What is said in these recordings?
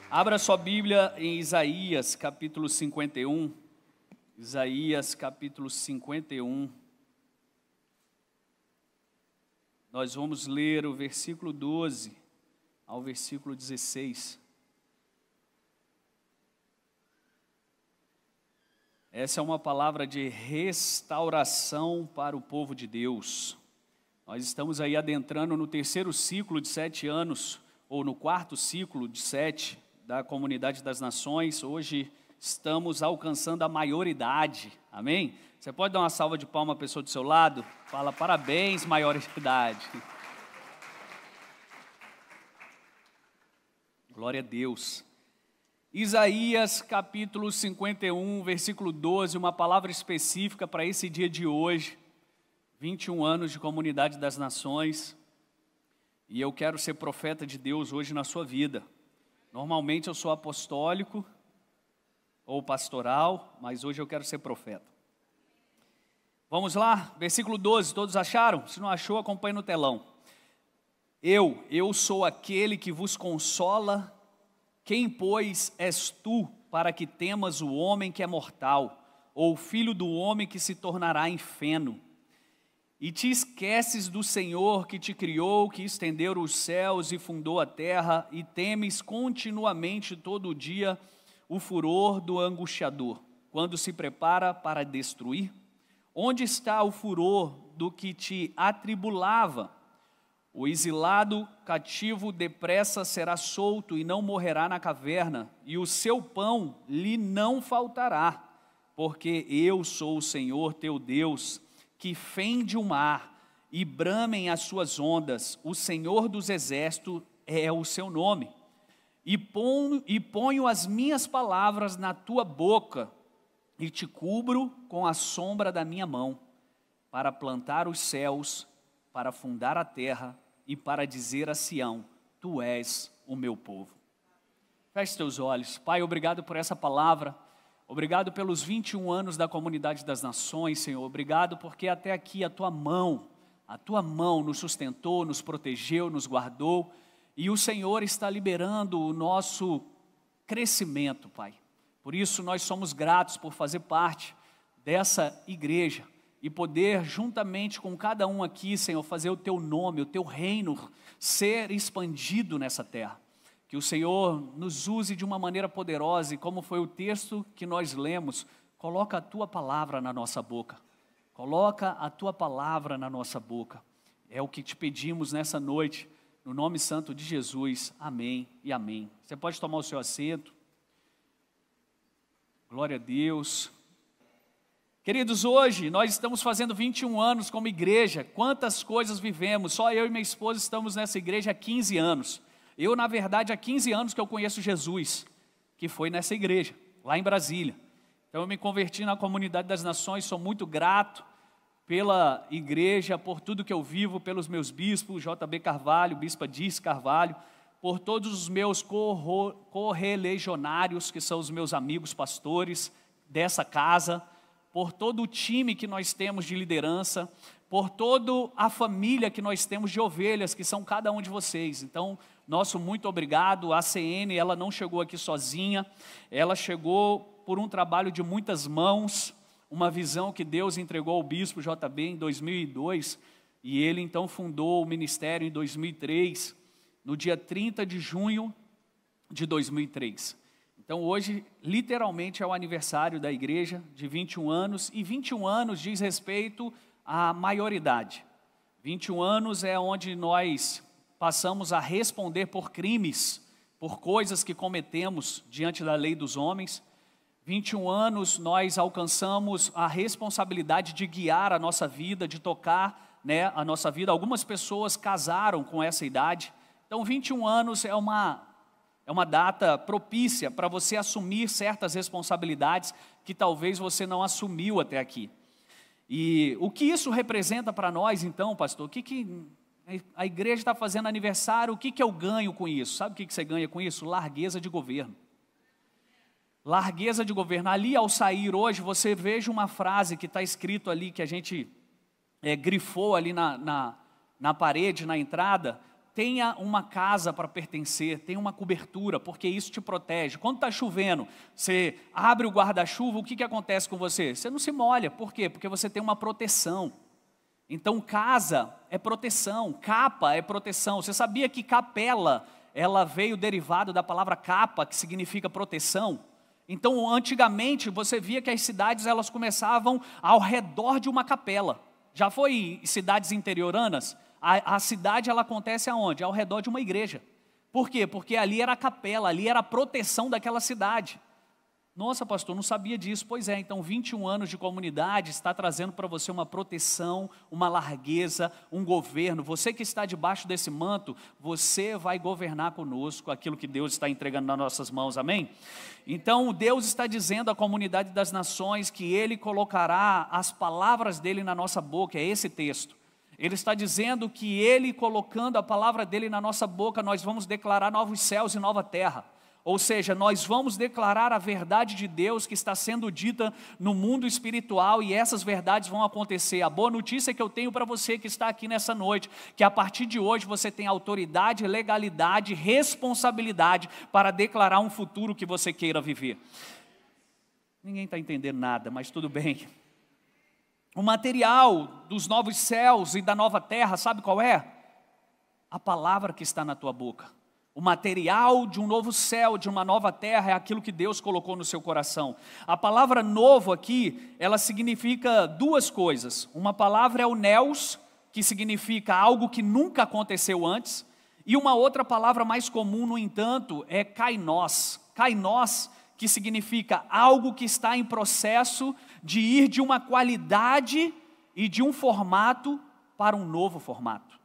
Abra sua Bíblia em Isaías, capítulo 51. Isaías, capítulo 51. Nós vamos ler o versículo 12 ao versículo 16. Essa é uma palavra de restauração para o povo de Deus. Nós estamos aí adentrando no terceiro ciclo de 7 anos, ou no quarto ciclo de 7 da Comunidade das Nações. Hoje estamos alcançando a maioridade, amém? Você pode dar uma salva de palmas à pessoa do seu lado? Fala, parabéns, maioridade. Glória a Deus. Isaías capítulo 51, versículo 12, uma palavra específica para esse dia de hoje, 21 anos de Comunidade das Nações, e eu quero ser profeta de Deus hoje na sua vida. Normalmente eu sou apostólico ou pastoral, mas hoje eu quero ser profeta. Vamos lá, versículo 12, todos acharam? Se não achou, acompanhe no telão. Eu sou aquele que vos consola. Quem, pois, és tu para que temas o homem que é mortal, ou o filho do homem que se tornará em feno? E te esqueces do Senhor que te criou, que estendeu os céus e fundou a terra, e temes continuamente todo dia o furor do angustiador, quando se prepara para destruir? Onde está o furor do que te atribulava? O exilado cativo depressa será solto e não morrerá na caverna, e o seu pão lhe não faltará, porque eu sou o Senhor teu Deus, que fende o mar e bramem as suas ondas. O Senhor dos exércitos é o seu nome. E ponho as minhas palavras na tua boca, e te cubro com a sombra da minha mão, para plantar os céus, para fundar a terra, e para dizer a Sião, tu és o meu povo. Feche teus olhos. Pai, obrigado por essa palavra. Obrigado pelos 21 anos da Comunidade das Nações, Senhor. Obrigado porque até aqui a tua mão nos sustentou, nos protegeu, nos guardou. E o Senhor está liberando o nosso crescimento, Pai. Por isso nós somos gratos por fazer parte dessa igreja e poder, juntamente com cada um aqui, Senhor, fazer o teu nome, o teu reino ser expandido nessa terra. Que o Senhor nos use de uma maneira poderosa, e como foi o texto que nós lemos, coloca a tua palavra na nossa boca. Coloca a tua palavra na nossa boca. É o que te pedimos nessa noite, no nome santo de Jesus. Amém e amém. Você pode tomar o seu assento. Glória a Deus. Queridos, hoje nós estamos fazendo 21 anos como igreja. Quantas coisas vivemos. Só eu e minha esposa estamos nessa igreja há 15 anos. Eu, na verdade, há 15 anos que eu conheço Jesus, que foi nessa igreja, lá em Brasília. Então eu me converti na Comunidade das Nações, sou muito grato pela igreja, por tudo que eu vivo, pelos meus bispos, JB Carvalho, Bispa Dirce Carvalho, por todos os meus correligionários, que são os meus amigos pastores dessa casa, por todo o time que nós temos de liderança, por toda a família que nós temos de ovelhas, que são cada um de vocês. Então, nosso muito obrigado. A CN, ela não chegou aqui sozinha, ela chegou por um trabalho de muitas mãos, uma visão que Deus entregou ao bispo JB em 2002, e ele então fundou o ministério em 2003, no dia 30 de junho de 2003. Então hoje, literalmente, é o aniversário da igreja de 21 anos, e 21 anos diz respeito à maioridade. 21 anos é onde nós passamos a responder por crimes, por coisas que cometemos diante da lei dos homens. 21 anos nós alcançamos a responsabilidade de guiar a nossa vida, de tocar, a nossa vida. Algumas pessoas casaram com essa idade. Então 21 anos é uma data propícia para você assumir certas responsabilidades que talvez você não assumiu até aqui. E o que isso representa para nós então, pastor? O que a igreja está fazendo aniversário, o que eu ganho com isso? Sabe o que você ganha com isso? Largueza de governo. Largueza de governo. Ali, ao sair hoje, você veja uma frase que está escrito ali, que a gente grifou ali na parede, na entrada. tenha uma casa para pertencer, tenha uma cobertura, porque isso te protege. Quando está chovendo, você abre o guarda-chuva, o que acontece com você? Você não se molha, por quê? Porque você tem uma proteção. Então casa é proteção, capa é proteção. Você sabia que capela, ela veio derivado da palavra capa, que significa proteção? Então antigamente você via que as cidades elas começavam ao redor de uma capela. Já foi cidades interioranas? A cidade ela acontece aonde? Ao redor de uma igreja. Por quê? Porque ali era a capela, ali era a proteção daquela cidade. Nossa, pastor, não sabia disso. Pois é, então 21 anos de comunidade está trazendo para você uma proteção, uma largueza, um governo. Você que está debaixo desse manto, você vai governar conosco aquilo que Deus está entregando nas nossas mãos, amém? Então Deus está dizendo à comunidade das nações que Ele colocará as palavras dEle na nossa boca, é esse texto. Ele está dizendo que Ele colocando a palavra dEle na nossa boca, nós vamos declarar novos céus e nova terra. Ou seja, nós vamos declarar a verdade de Deus que está sendo dita no mundo espiritual e essas verdades vão acontecer. A boa notícia que eu tenho para você que está aqui nessa noite, que a partir de hoje você tem autoridade, legalidade, responsabilidade para declarar um futuro que você queira viver. Ninguém está entendendo nada, mas tudo bem. O material dos novos céus e da nova terra, sabe qual é? A palavra que está na tua boca. O material de um novo céu, de uma nova terra, é aquilo que Deus colocou no seu coração. A palavra novo aqui, ela significa duas coisas. Uma palavra é o neos, que significa algo que nunca aconteceu antes. E uma outra palavra mais comum, no entanto, é kainos. Kainos, que significa algo que está em processo de ir de uma qualidade e de um formato para um novo formato.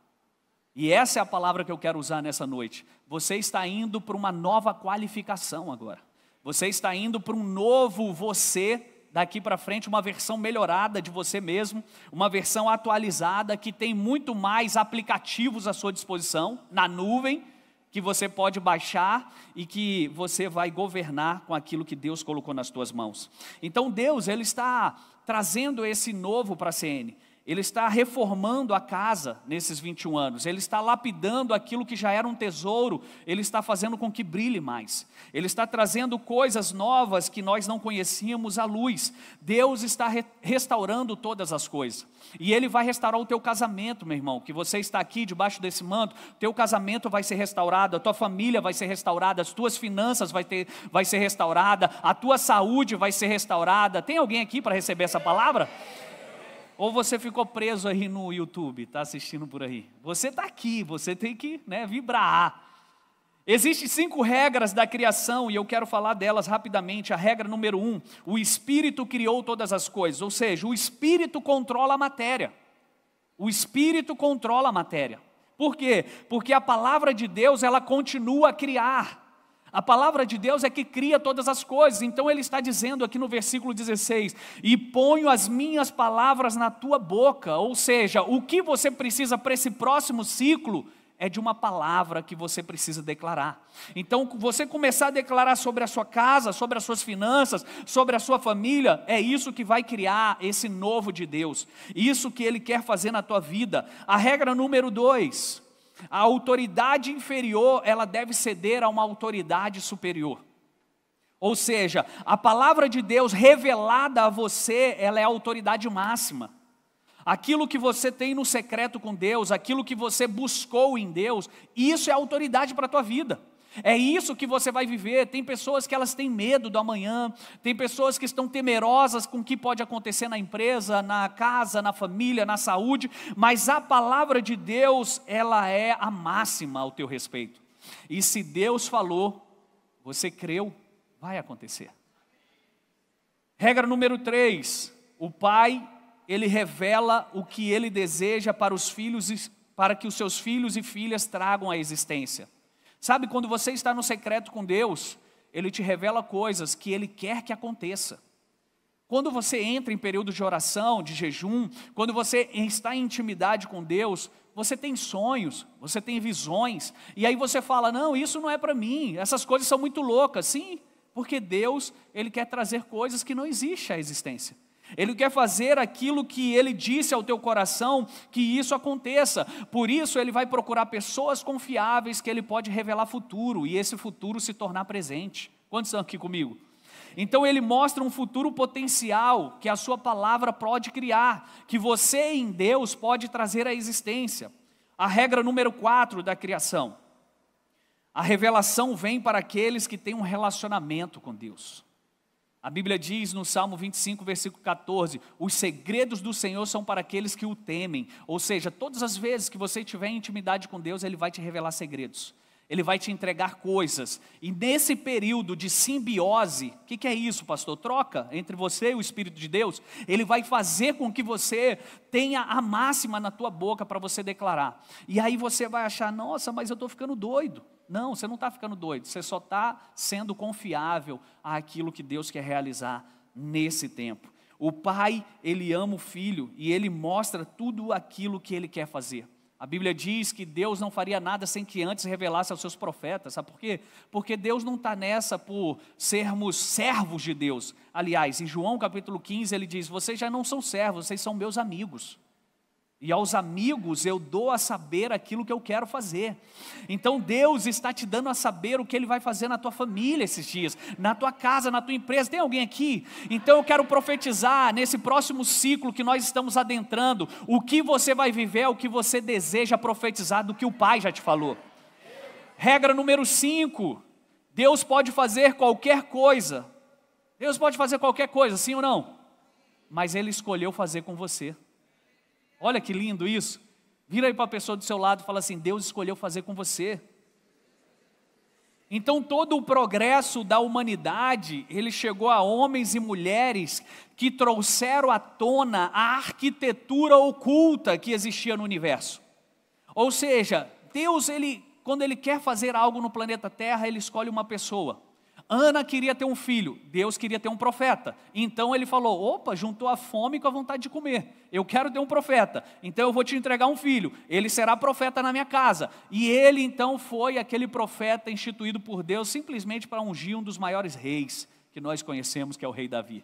E essa é a palavra que eu quero usar nessa noite. Você está indo para uma nova qualificação agora. Você está indo para um novo você, daqui para frente, uma versão melhorada de você mesmo, uma versão atualizada, que tem muito mais aplicativos à sua disposição, na nuvem, que você pode baixar e que você vai governar com aquilo que Deus colocou nas tuas mãos. Então Deus, Ele está trazendo esse novo para a CN. Ele está reformando a casa nesses 21 anos. Ele está lapidando aquilo que já era um tesouro. Ele está fazendo com que brilhe mais. Ele está trazendo coisas novas que nós não conhecíamos à luz. Deus está restaurando todas as coisas. E Ele vai restaurar o teu casamento, meu irmão. Que você está aqui debaixo desse manto. Teu casamento vai ser restaurado. A tua família vai ser restaurada. As tuas finanças vai ser restaurada. A tua saúde vai ser restaurada. Tem alguém aqui para receber essa palavra? Ou você ficou preso aí no YouTube, está assistindo por aí? Você está aqui, você tem que vibrar. Existem 5 regras da criação e eu quero falar delas rapidamente. A regra número 1, o Espírito criou todas as coisas. Ou seja, o Espírito controla a matéria. O Espírito controla a matéria. Por quê? Porque a palavra de Deus, ela continua a criar. A palavra de Deus é que cria todas as coisas. Então Ele está dizendo aqui no versículo 16, e ponho as minhas palavras na tua boca. Ou seja, o que você precisa para esse próximo ciclo é de uma palavra que você precisa declarar. Então você começar a declarar sobre a sua casa, sobre as suas finanças, sobre a sua família, é isso que vai criar esse novo de Deus. Isso que Ele quer fazer na tua vida. A regra número 2, a autoridade inferior, ela deve ceder a uma autoridade superior. Ou seja, a palavra de Deus revelada a você, ela é a autoridade máxima. Aquilo que você tem no secreto com Deus, aquilo que você buscou em Deus, isso é autoridade para a tua vida. É isso que você vai viver. Tem pessoas que elas têm medo do amanhã, tem pessoas que estão temerosas com o que pode acontecer na empresa, na casa, na família, na saúde, mas a palavra de Deus, ela é a máxima ao teu respeito. E se Deus falou, você creu, vai acontecer. Regra número 3, o pai, ele revela o que ele deseja para os filhos, para que os seus filhos e filhas tragam à existência. Sabe, quando você está no secreto com Deus, Ele te revela coisas que Ele quer que aconteça. Quando você entra em período de oração, de jejum, quando você está em intimidade com Deus, você tem sonhos, você tem visões, e aí você fala, não, isso não é para mim, essas coisas são muito loucas. Sim, porque Deus, Ele quer trazer coisas que não existem à existência. Ele quer fazer aquilo que Ele disse ao teu coração, que isso aconteça. Por isso Ele vai procurar pessoas confiáveis que Ele pode revelar futuro, e esse futuro se tornar presente. Quantos estão aqui comigo? Então Ele mostra um futuro potencial que a sua palavra pode criar, que você em Deus pode trazer à existência. A regra número 4 da criação. A revelação vem para aqueles que têm um relacionamento com Deus. A Bíblia diz no Salmo 25, versículo 14, os segredos do Senhor são para aqueles que o temem. Ou seja, todas as vezes que você tiver intimidade com Deus, Ele vai te revelar segredos. Ele vai te entregar coisas. E nesse período de simbiose, o que é isso, pastor? Troca entre você e o Espírito de Deus. Ele vai fazer com que você tenha a máxima na tua boca para você declarar. E aí você vai achar, nossa, mas eu estou ficando doido. Não, você não está ficando doido. Você só está sendo confiável àquilo que Deus quer realizar nesse tempo. O Pai, Ele ama o Filho e Ele mostra tudo aquilo que Ele quer fazer. A Bíblia diz que Deus não faria nada sem que antes revelasse aos seus profetas. Sabe por quê? Porque Deus não está nessa por sermos servos de Deus. Aliás, em João capítulo 15 ele diz, vocês já não são servos, vocês são meus amigos. E aos amigos eu dou a saber aquilo que eu quero fazer. Então Deus está te dando a saber o que Ele vai fazer na tua família esses dias, na tua casa, na tua empresa. Tem alguém aqui? Então eu quero profetizar nesse próximo ciclo que nós estamos adentrando. O que você vai viver é o que você deseja profetizar do que o Pai já te falou. Regra número 5. Deus pode fazer qualquer coisa. Deus pode fazer qualquer coisa, sim ou não? Mas Ele escolheu fazer com você. Olha que lindo isso. Vira aí para a pessoa do seu lado e fala assim, Deus escolheu fazer com você. Então todo o progresso da humanidade, ele chegou a homens e mulheres que trouxeram à tona a arquitetura oculta que existia no universo. Ou seja, Deus, quando Ele quer fazer algo no planeta Terra, Ele escolhe uma pessoa. Ana queria ter um filho, Deus queria ter um profeta. Então Ele falou, opa, juntou a fome com a vontade de comer. Eu quero ter um profeta, então eu vou te entregar um filho. Ele será profeta na minha casa. E ele então foi aquele profeta instituído por Deus simplesmente para ungir um dos maiores reis que nós conhecemos, que é o rei Davi.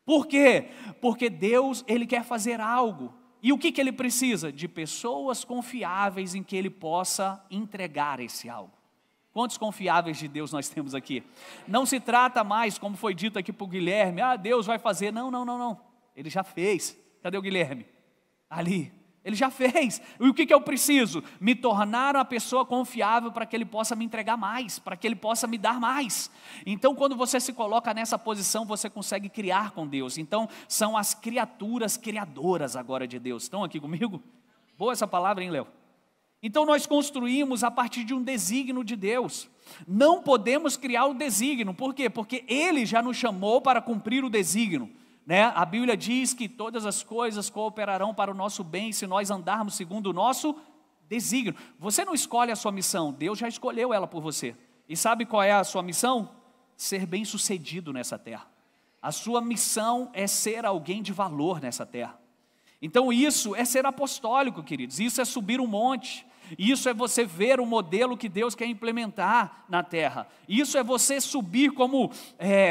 Por quê? Porque Deus, Ele quer fazer algo. E o que Ele precisa? De pessoas confiáveis em que Ele possa entregar esse algo. Quantos confiáveis de Deus nós temos aqui? Não se trata mais, como foi dito aqui para o Guilherme, Deus vai fazer. Não. Ele já fez. Cadê o Guilherme? Ali. Ele já fez. E o que eu preciso? Me tornar uma pessoa confiável para que Ele possa me entregar mais, para que Ele possa me dar mais. Então, quando você se coloca nessa posição, você consegue criar com Deus. Então, são as criaturas criadoras agora de Deus. Estão aqui comigo? Boa essa palavra, hein, Léo? Então nós construímos a partir de um desígnio de Deus. Não podemos criar o desígnio. Por quê? Porque Ele já nos chamou para cumprir o desígnio, né? A Bíblia diz que todas as coisas cooperarão para o nosso bem se nós andarmos segundo o nosso desígnio. Você não escolhe a sua missão, Deus já escolheu ela por você. E sabe qual é a sua missão? Ser bem-sucedido nessa terra. A sua missão é ser alguém de valor nessa terra. Então isso é ser apostólico, queridos, isso é subir um monte, isso é você ver o modelo que Deus quer implementar na terra, isso é você subir como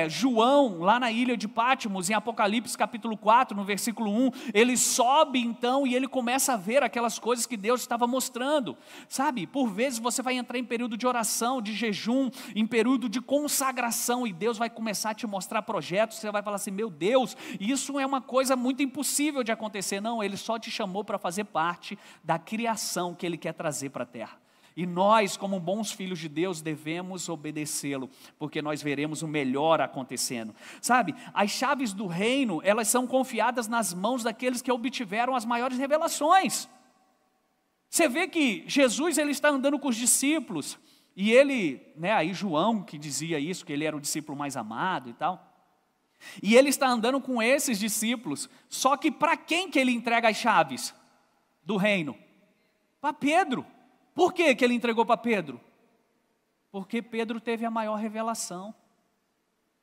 João lá na ilha de Patmos, em Apocalipse capítulo 4, no versículo 1, ele sobe então e ele começa a ver aquelas coisas que Deus estava mostrando, sabe, por vezes você vai entrar em período de oração, de jejum, em período de consagração e Deus vai começar a te mostrar projetos, você vai falar assim, meu Deus, isso é uma coisa muito impossível de acontecer. Não, Ele só te chamou para fazer parte da criação que Ele quer trazer para a terra. E nós, como bons filhos de Deus, devemos obedecê-lo, porque nós veremos o melhor acontecendo. Sabe, as chaves do reino, elas são confiadas nas mãos daqueles que obtiveram as maiores revelações. Você vê que Jesus, ele está andando com os discípulos, e ele, aí João que dizia isso, que ele era o discípulo mais amado e tal. E ele está andando com esses discípulos, só que para quem que ele entrega as chaves do reino? Para Pedro. Por que ele entregou para Pedro? Porque Pedro teve a maior revelação.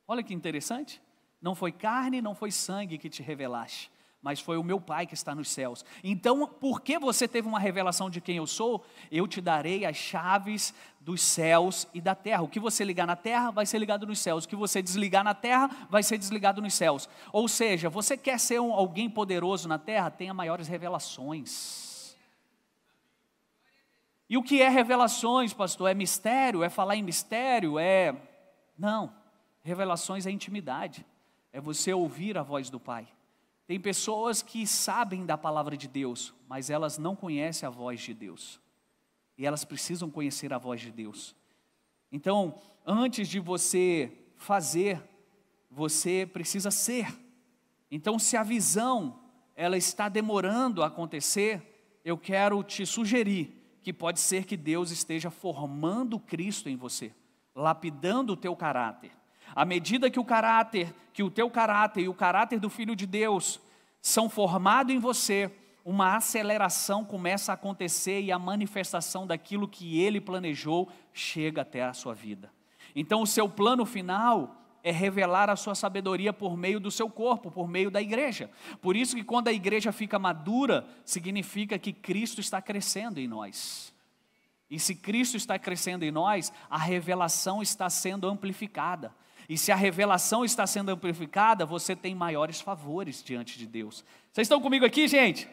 Olha que interessante. Não foi carne, não foi sangue que te revelaste, mas foi o meu Pai que está nos céus. Então, porque você teve uma revelação de quem eu sou, eu te darei as chaves dos céus e da terra. O que você ligar na terra vai ser ligado nos céus. O que você desligar na terra vai ser desligado nos céus. Ou seja, você quer ser alguém poderoso na terra? Tenha maiores revelações. E o que é revelações, pastor? É mistério? É falar em mistério? Não, revelações é intimidade, é você ouvir a voz do Pai. Tem pessoas que sabem da palavra de Deus, mas elas não conhecem a voz de Deus, e elas precisam conhecer a voz de Deus. Então, antes de você fazer, você precisa ser. Então, se a visão, ela está demorando a acontecer, eu quero te sugerir, que pode ser que Deus esteja formando Cristo em você, lapidando o teu caráter. À medida que o teu caráter e o caráter do Filho de Deus são formados em você, uma aceleração começa a acontecer e a manifestação daquilo que Ele planejou chega até a sua vida. Então o seu plano final é revelar a sua sabedoria por meio do seu corpo, por meio da igreja. Por isso que quando a igreja fica madura, significa que Cristo está crescendo em nós. E se Cristo está crescendo em nós, a revelação está sendo amplificada. E se a revelação está sendo amplificada, você tem maiores favores diante de Deus. Vocês estão comigo aqui, gente?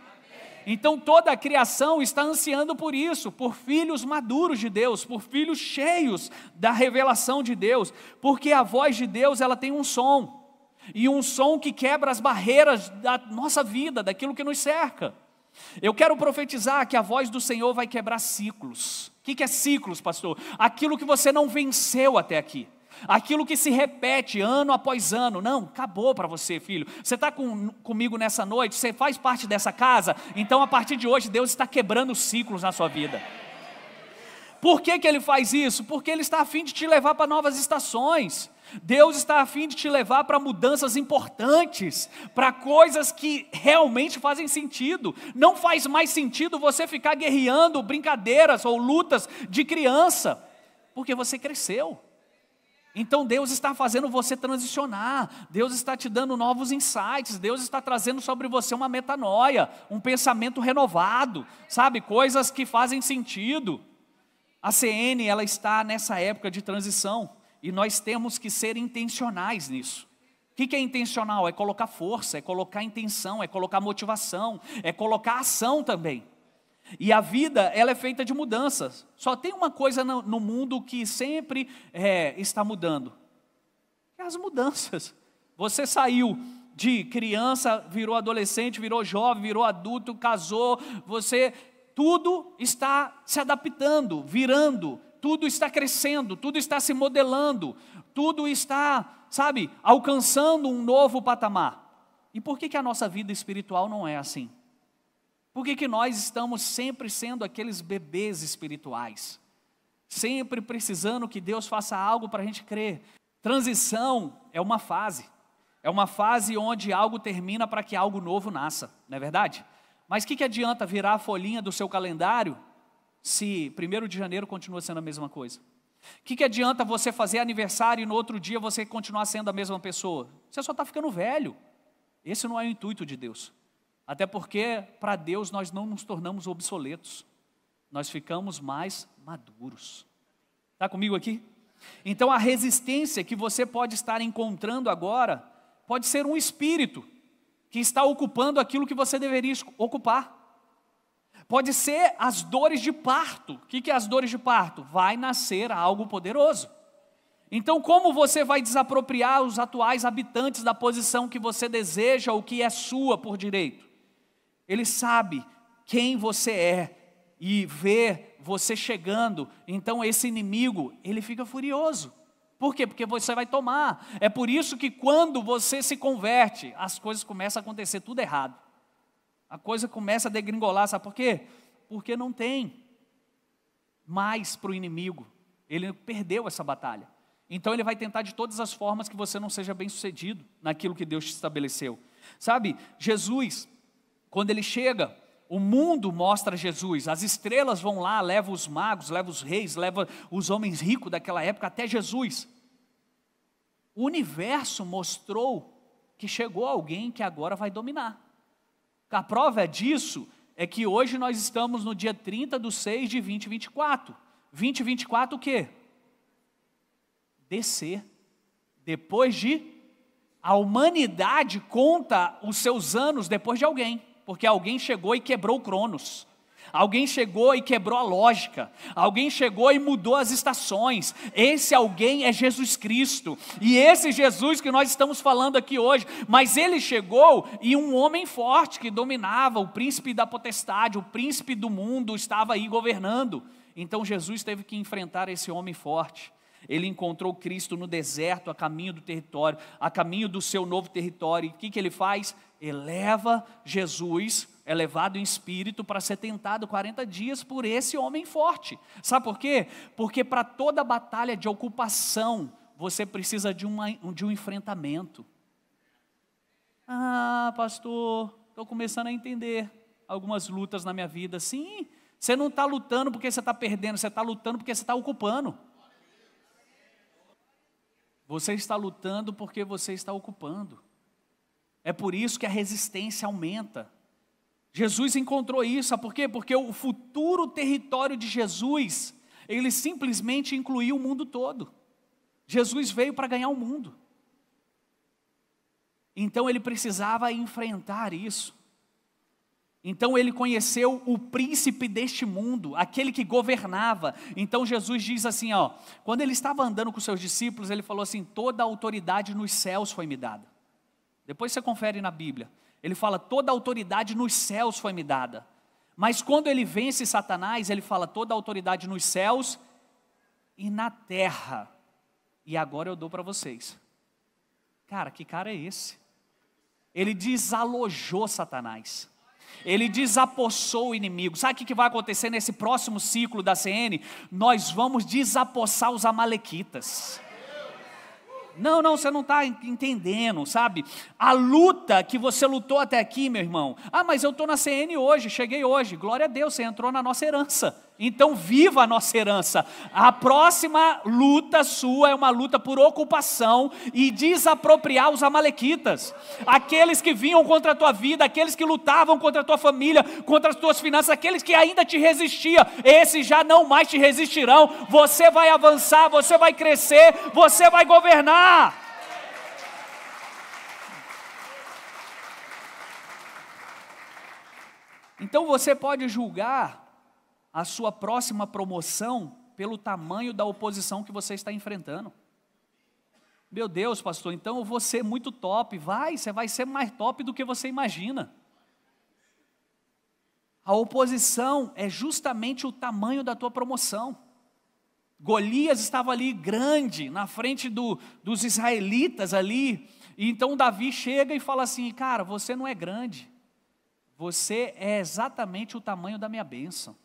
Então toda a criação está ansiando por isso, por filhos maduros de Deus, por filhos cheios da revelação de Deus, porque a voz de Deus, ela tem um som, e um som que quebra as barreiras da nossa vida, daquilo que nos cerca. Eu quero profetizar que a voz do Senhor vai quebrar ciclos. O que é ciclos, pastor? Aquilo que você não venceu até aqui. Aquilo que se repete ano após ano. Não, acabou para você, filho. Você está comigo nessa noite, você faz parte dessa casa, então a partir de hoje Deus está quebrando ciclos na sua vida. Por que Ele faz isso? Porque Ele está a fim de te levar para novas estações. Deus está a fim de te levar para mudanças importantes, para coisas que realmente fazem sentido. Não faz mais sentido você ficar guerreando brincadeiras ou lutas de criança, porque você cresceu. Então Deus está fazendo você transicionar, Deus está te dando novos insights, Deus está trazendo sobre você uma metanoia, um pensamento renovado, sabe, coisas que fazem sentido. A CN, ela está nessa época de transição, e nós temos que ser intencionais nisso. O que é intencional? É colocar força, é colocar intenção, é colocar motivação, é colocar ação também. E a vida, ela é feita de mudanças. Só tem uma coisa no mundo que sempre está mudando. É as mudanças. Você saiu de criança, virou adolescente, virou jovem, virou adulto, casou. Tudo está se adaptando, virando. Tudo está crescendo, tudo está se modelando. Tudo está, sabe, alcançando um novo patamar. E por que a nossa vida espiritual não é assim? Por que nós estamos sempre sendo aqueles bebês espirituais? Sempre precisando que Deus faça algo para a gente crer. Transição é uma fase onde algo termina para que algo novo nasça, não é verdade? Mas o que adianta virar a folhinha do seu calendário se 1º de janeiro continua sendo a mesma coisa? O que adianta você fazer aniversário e no outro dia você continuar sendo a mesma pessoa? Você só está ficando velho. Esse não é o intuito de Deus. Até porque, para Deus, nós não nos tornamos obsoletos. Nós ficamos mais maduros. Está comigo aqui? Então, a resistência que você pode estar encontrando agora, pode ser um espírito que está ocupando aquilo que você deveria ocupar. Pode ser as dores de parto. O que é as dores de parto? Vai nascer algo poderoso. Então, como você vai desapropriar os atuais habitantes da posição que você deseja ou que é sua por direito? Ele sabe quem você é e vê você chegando, então esse inimigo, ele fica furioso. Por quê? Porque você vai tomar. É por isso que quando você se converte, as coisas começam a acontecer tudo errado. A coisa começa a degringolar, sabe por quê? Porque não tem mais para o inimigo. Ele perdeu essa batalha. Então ele vai tentar de todas as formas que você não seja bem sucedido naquilo que Deus te estabeleceu. Sabe, Jesus, quando ele chega, o mundo mostra Jesus, as estrelas vão lá, levam os magos, levam os reis, levam os homens ricos daquela época até Jesus. O universo mostrou que chegou alguém que agora vai dominar. A prova disso é que hoje nós estamos no dia 30/6 de 2024. 2024 o quê? DC. Depois de... A humanidade conta os seus anos depois de alguém, porque alguém chegou e quebrou o Cronos. Alguém chegou e quebrou a lógica. Alguém chegou e mudou as estações. Esse alguém é Jesus Cristo. E esse Jesus que nós estamos falando aqui hoje. Mas ele chegou e um homem forte que dominava, o príncipe da potestade, o príncipe do mundo estava aí governando. Então Jesus teve que enfrentar esse homem forte. Ele encontrou Cristo no deserto, a caminho do território, a caminho do seu novo território. E o que ele faz? Eleva Jesus, elevado em espírito, para ser tentado 40 dias por esse homem forte. Sabe por quê? Porque para toda batalha de ocupação, você precisa de um enfrentamento. Ah, pastor, estou começando a entender algumas lutas na minha vida. Sim, você não está lutando porque você está perdendo, você está lutando porque você está ocupando. Você está lutando porque você está ocupando. É por isso que a resistência aumenta. Jesus encontrou isso, sabe por quê? Porque o futuro território de Jesus, ele simplesmente incluiu o mundo todo. Jesus veio para ganhar o mundo. Então ele precisava enfrentar isso. Então ele conheceu o príncipe deste mundo, aquele que governava. Então Jesus diz assim, quando ele estava andando com seus discípulos, ele falou assim: toda a autoridade nos céus foi me dada. Depois você confere na Bíblia. Ele fala: toda a autoridade nos céus foi me dada. Mas quando ele vence Satanás, ele fala: toda a autoridade nos céus e na terra. E agora eu dou para vocês. Cara, que cara é esse? Ele desalojou Satanás. Ele desapossou o inimigo. Sabe o que vai acontecer nesse próximo ciclo da CN? Nós vamos desapossar os amalequitas. Não, você não está entendendo, sabe? A luta que você lutou até aqui, meu irmão. Ah, mas eu estou na CN hoje, cheguei hoje. Glória a Deus, você entrou na nossa herança. Então viva a nossa herança. A próxima luta sua é uma luta por ocupação e desapropriar os amalequitas. Aqueles que vinham contra a tua vida, aqueles que lutavam contra a tua família, contra as tuas finanças, aqueles que ainda te resistiam, esses já não mais te resistirão. Você vai avançar, você vai crescer, você vai governar. Então você pode julgar a sua próxima promoção pelo tamanho da oposição que você está enfrentando. Meu Deus, pastor, então eu vou ser muito top. Você vai ser mais top do que você imagina. A oposição é justamente o tamanho da tua promoção. Golias estava ali grande, na frente dos israelitas ali. E então Davi chega e fala assim: cara, você não é grande. Você é exatamente o tamanho da minha bênção.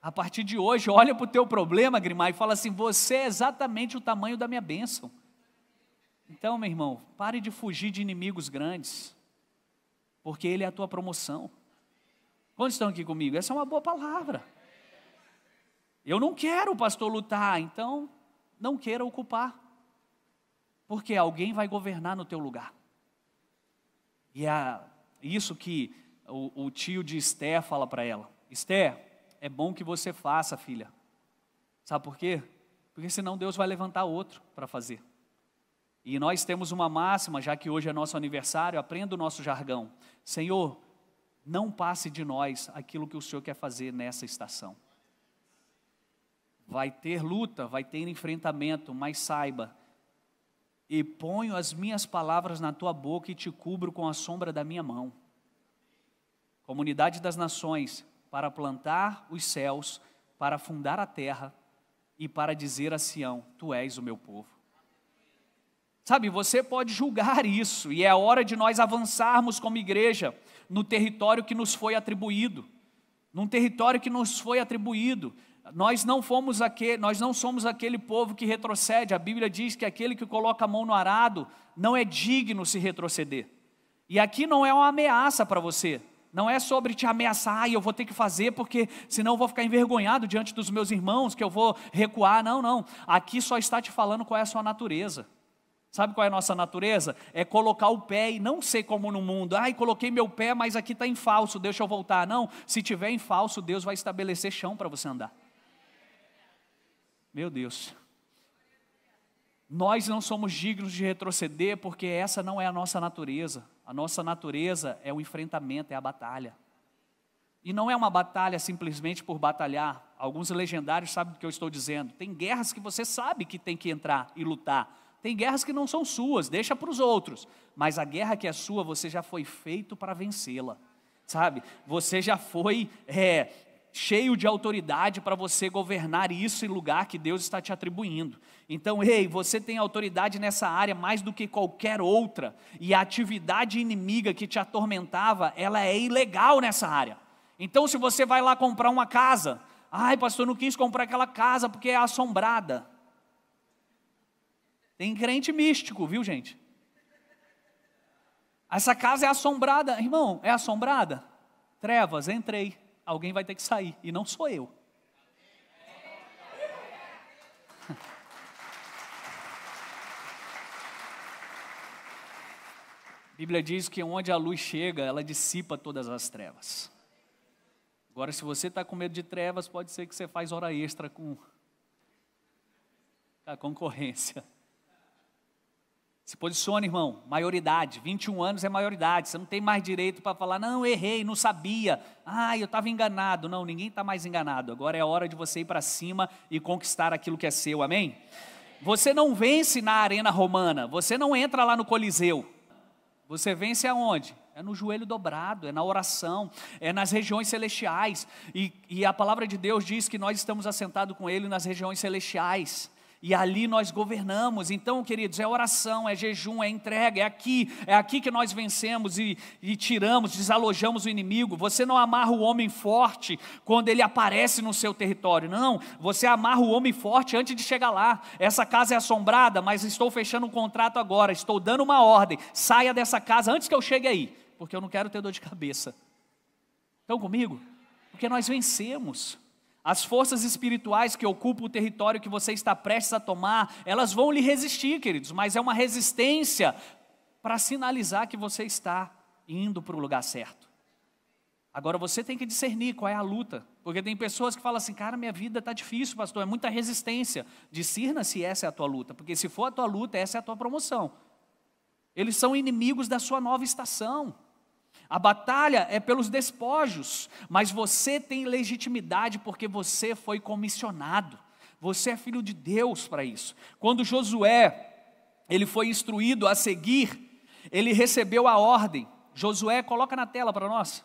A partir de hoje, olha para o teu problema, Grimar, e fala assim: você é exatamente o tamanho da minha bênção. Então, meu irmão, pare de fugir de inimigos grandes, porque ele é a tua promoção. Quantos estão aqui comigo? Essa é uma boa palavra. Eu não quero, pastor, lutar, então não queira ocupar, porque alguém vai governar no teu lugar. E é isso que o tio de Esther fala para ela: Esther, é bom que você faça, filha. Sabe por quê? Porque senão Deus vai levantar outro para fazer. E nós temos uma máxima, já que hoje é nosso aniversário, aprenda o nosso jargão: Senhor, não passe de nós aquilo que o Senhor quer fazer nessa estação. Vai ter luta, vai ter enfrentamento, mas saiba, e ponho as minhas palavras na tua boca e te cubro com a sombra da minha mão. Comunidade das nações, para plantar os céus, para fundar a terra e para dizer a Sião: tu és o meu povo. Sabe, você pode julgar isso, e é a hora de nós avançarmos como igreja no território que nos foi atribuído. Num território que nos foi atribuído. Nós não somos aquele povo que retrocede. A Bíblia diz que aquele que coloca a mão no arado não é digno se retroceder. E aqui não é uma ameaça para você. Não é sobre te ameaçar: eu vou ter que fazer porque senão eu vou ficar envergonhado diante dos meus irmãos, que eu vou recuar. Não. Aqui só está te falando qual é a sua natureza. Sabe qual é a nossa natureza? É colocar o pé e não ser como no mundo. Ai, coloquei meu pé, mas aqui está em falso, deixa eu voltar. Não, se tiver em falso, Deus vai estabelecer chão para você andar. Meu Deus. Nós não somos dignos de retroceder, porque essa não é a nossa natureza. A nossa natureza é o enfrentamento, é a batalha. E não é uma batalha simplesmente por batalhar. Alguns legendários sabem do que eu estou dizendo. Tem guerras que você sabe que tem que entrar e lutar. Tem guerras que não são suas, deixa para os outros. Mas a guerra que é sua, você já foi feito para vencê-la. Sabe? Você já foi cheio de autoridade para você governar isso em lugar que Deus está te atribuindo. Então, ei, você tem autoridade nessa área mais do que qualquer outra. E a atividade inimiga que te atormentava, ela é ilegal nessa área. Então, se você vai lá comprar uma casa, ai, pastor, não quis comprar aquela casa porque é assombrada. Tem crente místico, viu, gente? Essa casa é assombrada. Irmão, é assombrada? Trevas, entrei. Alguém vai ter que sair, e não sou eu. A Bíblia diz que onde a luz chega, ela dissipa todas as trevas. Agora, se você está com medo de trevas, pode ser que você faz hora extra com a concorrência. Se posicione, irmão, maioridade, 21 anos é maioridade, você não tem mais direito para falar, não, errei, não sabia, eu estava enganado. Não, ninguém está mais enganado, agora é hora de você ir para cima e conquistar aquilo que é seu, amém? Você não vence na arena romana, você não entra lá no Coliseu, você vence aonde? É no joelho dobrado, é na oração, é nas regiões celestiais, e a palavra de Deus diz que nós estamos assentados com Ele nas regiões celestiais, e ali nós governamos. Então, queridos, é oração, é jejum, é entrega, é aqui que nós vencemos e tiramos, desalojamos o inimigo. Você não amarra o homem forte quando ele aparece no seu território, não, você amarra o homem forte antes de chegar lá. Essa casa é assombrada, mas estou fechando um contrato agora, estou dando uma ordem, saia dessa casa antes que eu chegue aí, porque eu não quero ter dor de cabeça. Estão comigo? Porque nós vencemos. As forças espirituais que ocupam o território que você está prestes a tomar, elas vão lhe resistir, queridos, mas é uma resistência para sinalizar que você está indo para o lugar certo. Agora você tem que discernir qual é a luta, porque tem pessoas que falam assim, cara, minha vida está difícil, pastor, é muita resistência. Discerna se essa é a tua luta, porque se for a tua luta, essa é a tua promoção. Eles são inimigos da sua nova estação. A batalha é pelos despojos, mas você tem legitimidade porque você foi comissionado. Você é filho de Deus para isso. Quando Josué, ele foi instruído a seguir, ele recebeu a ordem. Josué, coloca na tela para nós.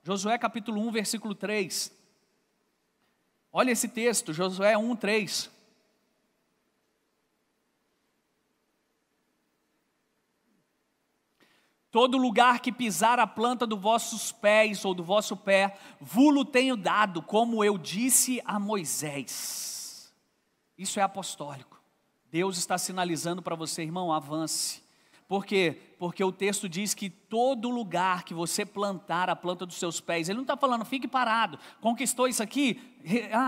Josué capítulo 1, versículo 3. Olha esse texto, Josué 1, 3. Todo lugar que pisar a planta dos vossos pés ou do vosso pé, vulo tenho dado, como eu disse a Moisés. Isso é apostólico. Deus está sinalizando para você, irmão, avance. Por quê? Porque o texto diz que todo lugar que você plantar a planta dos seus pés, ele não está falando, fique parado, conquistou isso aqui,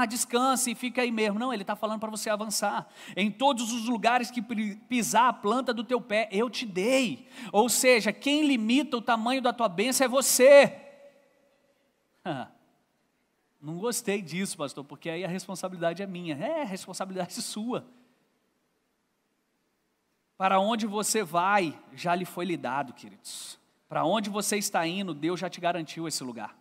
descanse e fica aí mesmo. Não, ele está falando para você avançar. Em todos os lugares que pisar a planta do teu pé, eu te dei. Ou seja, quem limita o tamanho da tua bênção é você. Não gostei disso, pastor, porque aí a responsabilidade é minha. É responsabilidade sua. Para onde você vai, já lhe foi lhe dado, queridos. Para onde você está indo, Deus já te garantiu esse lugar.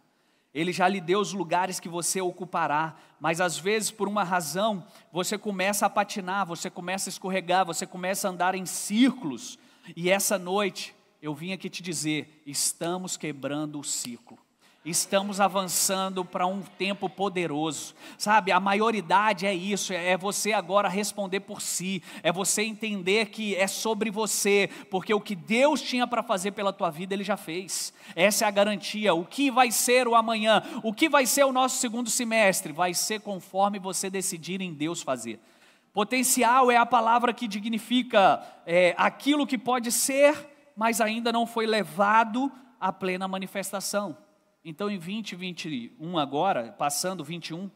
Ele já lhe deu os lugares que você ocupará, mas às vezes por uma razão, você começa a patinar, você começa a escorregar, você começa a andar em círculos. E essa noite, eu vim aqui te dizer, estamos quebrando o ciclo. Estamos avançando para um tempo poderoso, sabe? A maioridade é isso, é você agora responder por si, é você entender que é sobre você, porque o que Deus tinha para fazer pela tua vida, Ele já fez. Essa é a garantia. O que vai ser o amanhã, o que vai ser o nosso segundo semestre, vai ser conforme você decidir em Deus fazer. Potencial é a palavra que dignifica aquilo que pode ser, mas ainda não foi levado à plena manifestação. Então em 2021 agora, passando 21,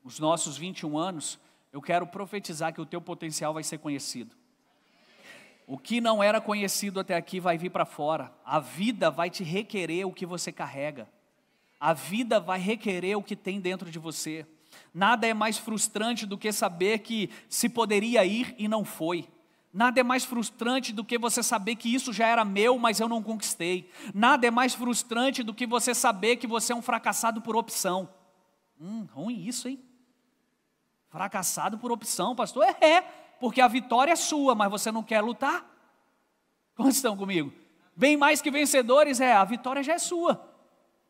os nossos 21 anos, eu quero profetizar que o teu potencial vai ser conhecido. O que não era conhecido até aqui vai vir para fora. A vida vai te requerer o que você carrega. A vida vai requerer o que tem dentro de você. Nada é mais frustrante do que saber que se poderia ir e não foi. Nada é mais frustrante do que você saber que isso já era meu, mas eu não conquistei. Nada é mais frustrante do que você saber que você é um fracassado por opção. Ruim isso, hein? Fracassado por opção, pastor? Porque a vitória é sua, mas você não quer lutar. Quantos estão comigo? Bem mais que vencedores, a vitória já é sua.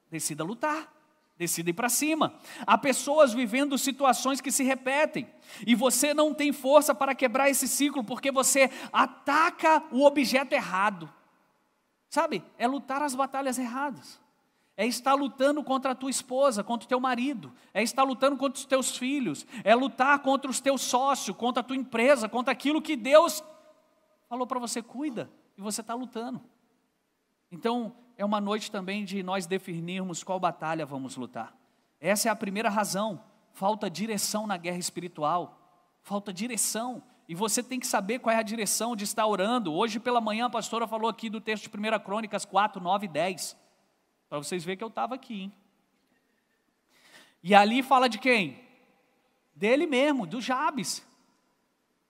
Decida lutar. Decida ir para cima. Há pessoas vivendo situações que se repetem. E você não tem força para quebrar esse ciclo, porque você ataca o objeto errado. Sabe? É lutar as batalhas erradas. É estar lutando contra a tua esposa, contra o teu marido. É estar lutando contra os teus filhos. É lutar contra os teus sócios, contra a tua empresa, contra aquilo que Deus falou para você, cuida. E você está lutando. Então, é uma noite também de nós definirmos qual batalha vamos lutar. Essa é a primeira razão. Falta direção na guerra espiritual. Falta direção. E você tem que saber qual é a direção de estar orando. Hoje pela manhã a pastora falou aqui do texto de 1 Crônicas 4, 9 e 10. Para vocês verem que eu estava aqui, hein? E ali fala de quem? Dele mesmo, do Jabes.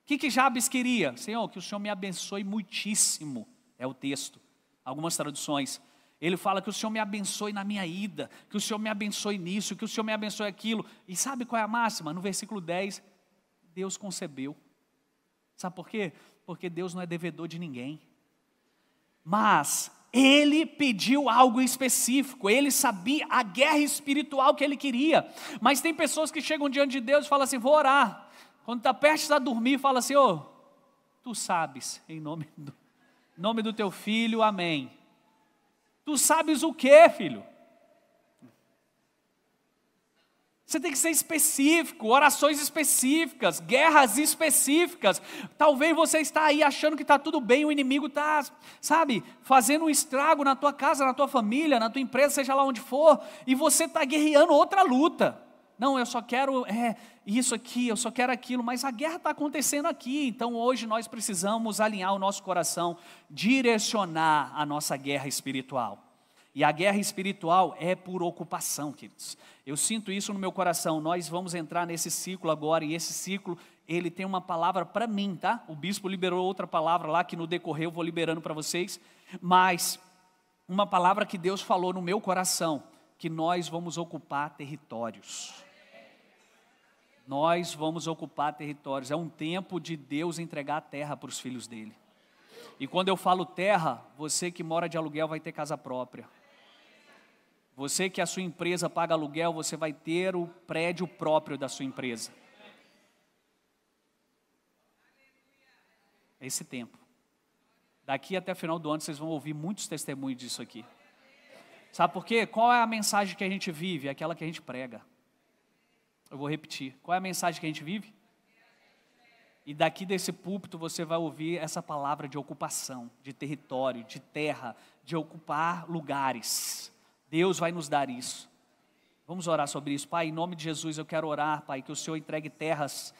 O que Jabes queria? Senhor, que o Senhor me abençoe muitíssimo. É o texto. Algumas traduções. Ele fala que o Senhor me abençoe na minha ida, que o Senhor me abençoe nisso, que o Senhor me abençoe aquilo. E sabe qual é a máxima? No versículo 10, Deus concebeu. Sabe por quê? Porque Deus não é devedor de ninguém. Mas ele pediu algo específico, ele sabia a guerra espiritual que ele queria. Mas tem pessoas que chegam diante de Deus e falam assim, vou orar. Quando está prestes a dormir, fala assim, tu sabes, em nome do teu filho, amém. Tu sabes o que, filho? Você tem que ser específico, orações específicas, guerras específicas. Talvez você está aí achando que está tudo bem, o inimigo está, fazendo um estrago na tua casa, na tua família, na tua empresa, seja lá onde for, e você está guerreando outra luta. Não, eu só quero isso aqui, eu só quero aquilo, mas a guerra está acontecendo aqui. Então hoje nós precisamos alinhar o nosso coração, direcionar a nossa guerra espiritual. E a guerra espiritual é por ocupação, queridos. Eu sinto isso no meu coração. Nós vamos entrar nesse ciclo agora, e esse ciclo, ele tem uma palavra para mim, tá? O bispo liberou outra palavra lá, que no decorrer eu vou liberando para vocês. Mas uma palavra que Deus falou no meu coração, que nós vamos ocupar territórios. Nós vamos ocupar territórios. É um tempo de Deus entregar a terra para os filhos dele. E quando eu falo terra, você que mora de aluguel vai ter casa própria. Você que a sua empresa paga aluguel, você vai ter o prédio próprio da sua empresa. É esse tempo. Daqui até o final do ano vocês vão ouvir muitos testemunhos disso aqui. Sabe por quê? Qual é a mensagem que a gente vive? É aquela que a gente prega. Eu vou repetir. Qual é a mensagem que a gente vive? E daqui desse púlpito você vai ouvir essa palavra de ocupação, de território, de terra, de ocupar lugares. Deus vai nos dar isso. Vamos orar sobre isso. Pai, em nome de Jesus eu quero orar, Pai, que o Senhor entregue terras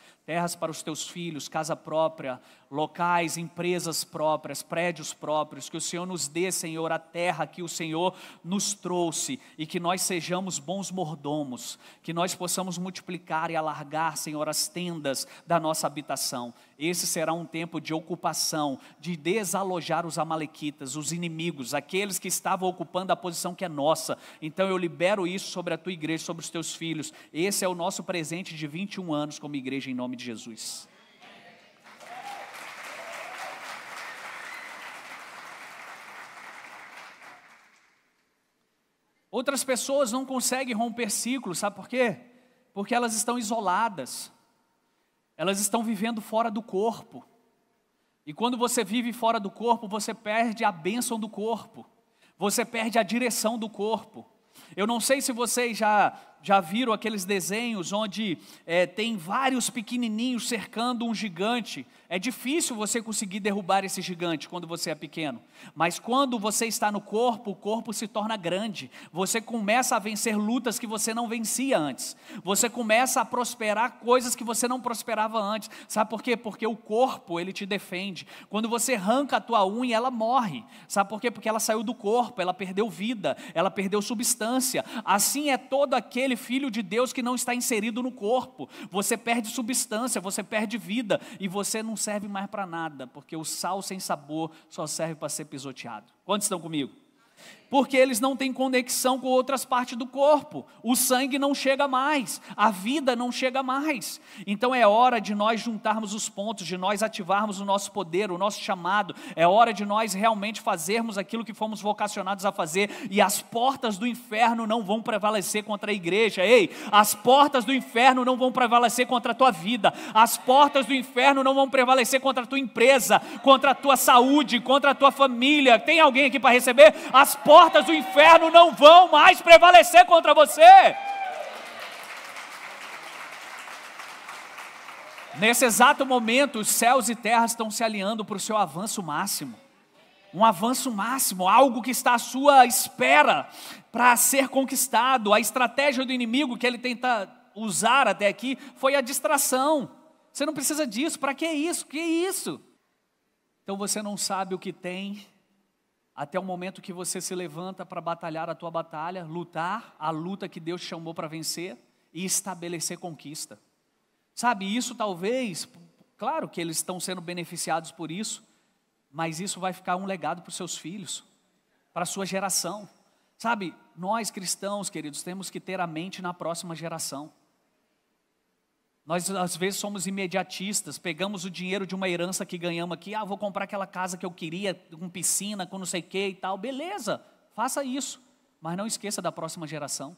para os teus filhos, casa própria, locais, empresas próprias, prédios próprios, que o Senhor nos dê, Senhor, a terra que o Senhor nos trouxe, e que nós sejamos bons mordomos, que nós possamos multiplicar e alargar, Senhor, as tendas da nossa habitação. Esse será um tempo de ocupação, de desalojar os amalequitas, os inimigos, aqueles que estavam ocupando a posição que é nossa. Então eu libero isso sobre a tua igreja, sobre os teus filhos. Esse é o nosso presente de 21 anos como igreja, em nome de Jesus. Outras pessoas não conseguem romper ciclos, sabe por quê? Porque elas estão isoladas, elas estão vivendo fora do corpo, e quando você vive fora do corpo, você perde a bênção do corpo, você perde a direção do corpo. Eu não sei se vocês já já viram aqueles desenhos onde tem vários pequenininhos cercando um gigante? É difícil você conseguir derrubar esse gigante quando você é pequeno, mas quando você está no corpo, o corpo se torna grande. Você começa a vencer lutas que você não vencia antes. Você começa a prosperar coisas que você não prosperava antes. Sabe por quê? Porque o corpo, ele te defende. Quando você arranca a tua unha, ela morre. Sabe por quê? Porque ela saiu do corpo, ela perdeu vida, ela perdeu substância. Assim é todo aquele filho de Deus que não está inserido no corpo. Você perde substância, você perde vida e você não serve mais para nada, porque o sal sem sabor só serve para ser pisoteado. Quantos estão comigo? Porque eles não têm conexão com outras partes do corpo, o sangue não chega mais, a vida não chega mais. Então é hora de nós juntarmos os pontos, de nós ativarmos o nosso poder, o nosso chamado. É hora de nós realmente fazermos aquilo que fomos vocacionados a fazer, e as portas do inferno não vão prevalecer contra a igreja. Ei, as portas do inferno não vão prevalecer contra a tua vida, as portas do inferno não vão prevalecer contra a tua empresa, contra a tua saúde, contra a tua família. Tem alguém aqui para receber? As portas do inferno não vão mais prevalecer contra você. Nesse exato momento, os céus e terras estão se alinhando para o seu avanço máximo. Um avanço máximo, algo que está à sua espera para ser conquistado. A estratégia do inimigo que ele tenta usar até aqui foi a distração. Você não precisa disso, para que isso? Que isso? Então você não sabe o que tem até o momento que você se levanta para batalhar a tua batalha, lutar a luta que Deus te chamou para vencer e estabelecer conquista. Sabe, isso talvez, claro que eles estão sendo beneficiados por isso, mas isso vai ficar um legado para os seus filhos, para a sua geração. Sabe, nós cristãos, queridos, temos que ter a mente na próxima geração. Nós às vezes somos imediatistas, pegamos o dinheiro de uma herança que ganhamos aqui, vou comprar aquela casa que eu queria, com piscina, com não sei o que e tal, beleza, faça isso, mas não esqueça da próxima geração,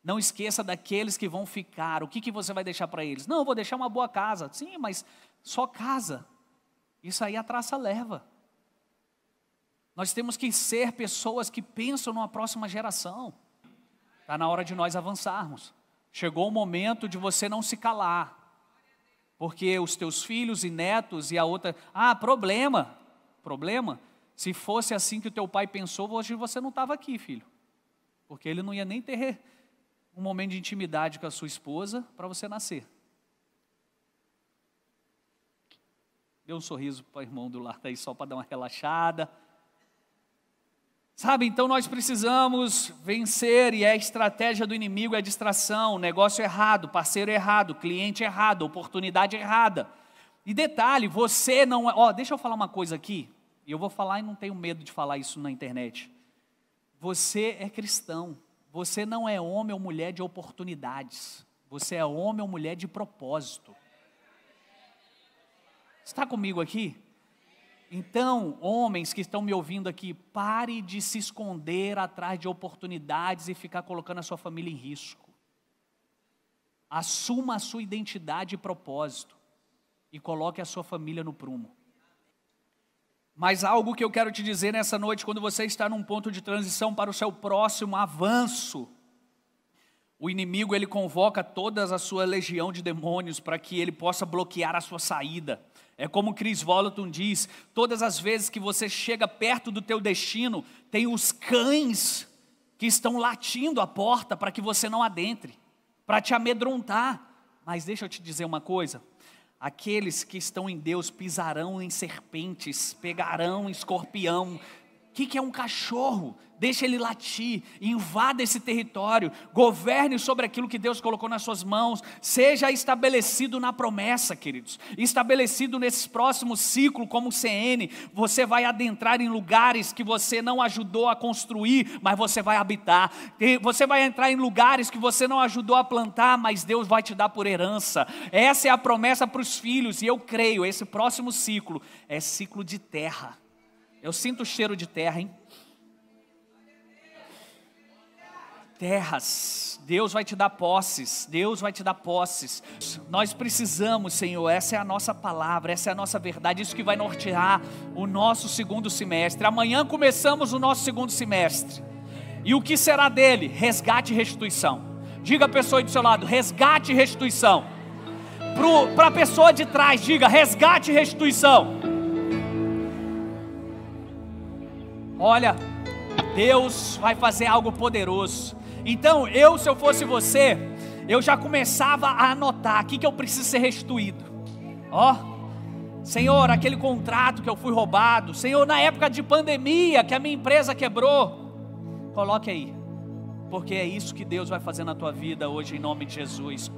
não esqueça daqueles que vão ficar. O que você vai deixar para eles? Não, eu vou deixar uma boa casa. Sim, mas só casa, isso aí a traça leva. Nós temos que ser pessoas que pensam numa próxima geração. Está na hora de nós avançarmos. Chegou o momento de você não se calar, porque os teus filhos e netos e a outra... problema, se fosse assim que o teu pai pensou, hoje você não estava aqui, filho, porque ele não ia nem ter um momento de intimidade com a sua esposa para você nascer. Dê um sorriso para o irmão do lado aí, só para dar uma relaxada. Sabe, então nós precisamos vencer, e a estratégia do inimigo é a distração, negócio errado, parceiro errado, cliente errado, oportunidade errada. E detalhe, você não é... deixa eu falar uma coisa aqui, e eu vou falar e não tenho medo de falar isso na internet. Você é cristão, você não é homem ou mulher de oportunidades, você é homem ou mulher de propósito. Está comigo aqui? Então, homens que estão me ouvindo aqui, pare de se esconder atrás de oportunidades e ficar colocando a sua família em risco. Assuma a sua identidade e propósito e coloque a sua família no prumo. Mas algo que eu quero te dizer nessa noite, quando você está num ponto de transição para o seu próximo avanço, o inimigo ele convoca toda a sua legião de demônios para que ele possa bloquear a sua saída. É como Chris Vallotton diz, todas as vezes que você chega perto do teu destino, tem os cães que estão latindo a porta para que você não adentre, para te amedrontar. Mas deixa eu te dizer uma coisa, aqueles que estão em Deus pisarão em serpentes, pegarão em escorpião. O que é um cachorro? Deixa ele latir, invada esse território, governe sobre aquilo que Deus colocou nas suas mãos, seja estabelecido na promessa, queridos, estabelecido nesse próximo ciclo como CN, você vai adentrar em lugares que você não ajudou a construir, mas você vai habitar, você vai entrar em lugares que você não ajudou a plantar, mas Deus vai te dar por herança. Essa é a promessa para os filhos, e eu creio, esse próximo ciclo é ciclo de terra. Eu sinto o cheiro de terra, hein? Terras, Deus vai te dar posses, Deus vai te dar posses. Nós precisamos, Senhor, essa é a nossa palavra, essa é a nossa verdade, isso que vai nortear o nosso segundo semestre. Amanhã começamos o nosso segundo semestre, e o que será dele? Resgate e restituição. Diga a pessoa aí do seu lado: resgate e restituição. Para a pessoa de trás, diga: resgate e restituição. Olha, Deus vai fazer algo poderoso. Então se eu fosse você, eu já começava a anotar o que eu preciso ser restituído. Senhor, aquele contrato que eu fui roubado, Senhor, na época de pandemia que a minha empresa quebrou, coloque aí, porque é isso que Deus vai fazer na tua vida hoje, em nome de Jesus.